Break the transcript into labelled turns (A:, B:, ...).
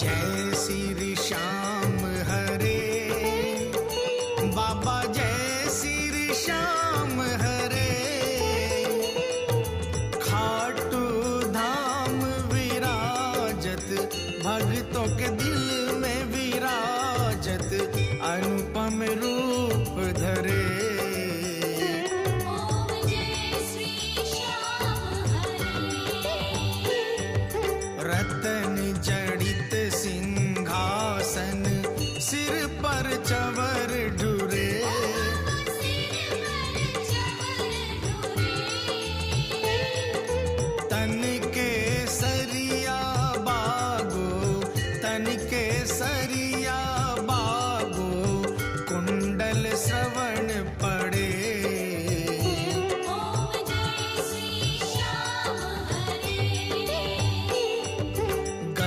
A: जय श्री श्याम हरे बाबा, जय श्री श्याम हरे। खाटू धाम विराजत, भक्तों के दिल में विराजत, अनुपम रूप धरे। रतन जड़ित सिंहासन, सिर पर चवर ढुरे। तन के सरिया बागो, तन